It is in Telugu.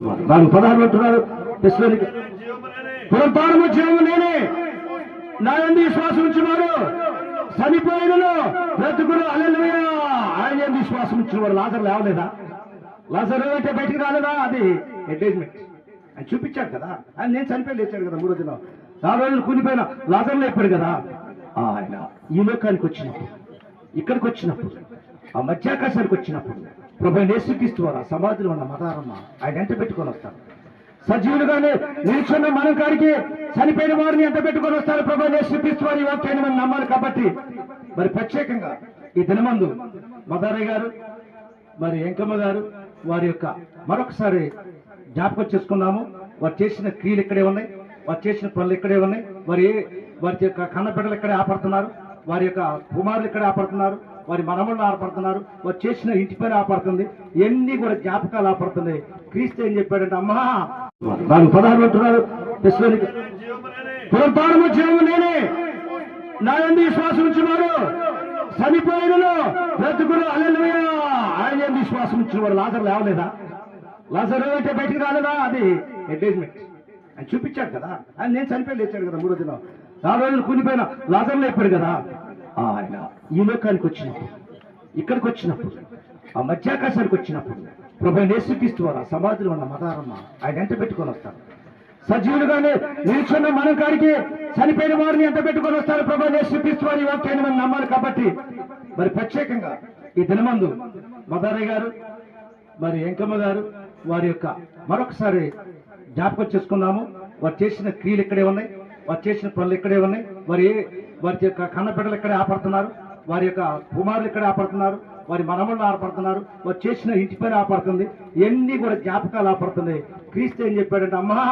నాలుగు పదహారు అంటున్నారు పునరుద్ధానము జీవము నేనే, నా యందు విశ్వాసం ఉంచువాడు చనిపోయినను బ్రతుకులు హల్లెలూయా. ఆయన యందు విశ్వాసం ఉంచువాడు. లాజరు లేవలేదా? లాజరు అంటే బయటికి రాలేదా? అది అడ్వర్టైజ్మెంట్. ఆయన చూపించాడు కదా. ఆయన నేను చనిపోయి లేచాడు కదా 3వ దినం. 4 రోజులు కూలిపోయిన లాజరు లేపాడు కదా. ఆయన ఈ లోకానికి వచ్చినప్పుడు, ఇక్కడికి వచ్చినప్పుడు, ఆ మధ్యాకాశానికి వచ్చినప్పుడు ప్రభువైన యేసుక్రీస్తు వారు ఆ సమాధిలో ఉన్న మదారమ్మ ఆయన ఎంట పెట్టుకొని వస్తారు. సజీవులుగానే నిల్చున్న మనం కాడికి చనిపోయిన వారిని ఎంట పెట్టుకొని వస్తారు. ప్రభువైన యేసుక్రీస్తు వారి వాక్యాన్ని మనం నమ్మాలి. కాబట్టి మరి ప్రత్యేకంగా ఈ దినమందు మదారయ్య గారు మరి ఎంకమ్మ గారు వారి యొక్క మరొకసారి జ్ఞాపకం చేసుకున్నాము. వారు చేసిన క్రియలు ఇక్కడే ఉన్నాయి, వారు చేసిన పనులు ఇక్కడే ఉన్నాయి. వారి యొక్క కన్నబిడ్డలు ఇక్కడే ఆపడుతున్నారు, వారి యొక్క కుమారులు ఇక్కడే ఆపడుతున్నారు, వారి మనములను ఆపడుతున్నారు, వారు చేసిన ఇంటి పైన ఆపడుతుంది. ఇవన్నీ కూడా జ్ఞాపకాలు ఆపడుతున్నాయి. క్రీస్తు ఏం చెప్పాడంటే అమ్మా 4 పదహారు అంటున్నారు పునరుద్ధానము జీవము నేనే, నా యందు విశ్వాసం ఉంచువాడు చనిపోయినను బ్రతుకులు హల్లెలూయా. ఆయన యందు విశ్వాసం ఉంచువాడు. లాజరు లేవలేదా? లాజరు అంటే బయటికి రాలేదా? అది అడ్వర్టైజ్మెంట్. ఆయన చూపించాడు కదా. ఆయన నేను చనిపోయి లేచాడు కదా 3వ దినం. 4 రోజులు కూలిపోయిన లాజరు లేపాడు కదా. ఆయన ఈ లోకానికి వచ్చినప్పుడు, ఇక్కడికి వచ్చినప్పుడు, ఆ మధ్యాకాశానికి వచ్చినప్పుడు ప్రభువైన యేసుక్రీస్తు వారు ఆ సమాధిలో ఉన్న మదారమ్మ ఆయన ఎంట పెట్టుకొని వస్తారు. సజీవులుగానే నిల్చున్న మనం కాడికి చనిపోయిన వారిని ఎంట పెట్టుకొని వస్తారు. ప్రభువైన యేసుక్రీస్తు వారి వాక్యాన్ని మనం నమ్మాలి. కాబట్టి మరి ప్రత్యేకంగా ఈ దినమందు మదారయ్య గారు మరి ఎంకమ్మ గారు వారి యొక్క మరొకసారి జ్ఞాపకం చేసుకున్నాము. వారు చేసిన క్రియలు ఇక్కడే ఉన్నాయి, వారు చేసిన పనులు ఇక్కడే ఉన్నాయి. వారి యొక్క కన్నబిడ్డలు ఇక్కడే ఆపడుతున్నారు, వారి యొక్క కుమారులు ఇక్కడే ఆపడుతున్నారు, వారి మనములను ఆపడుతున్నారు, వారు చేసిన ఇంటి పైన ఆపడుతుంది. ఇవన్నీ కూడా జ్ఞాపకాలు ఆపడుతున్నాయి. క్రీస్తు ఏం చెప్పాడంటే అమ్మా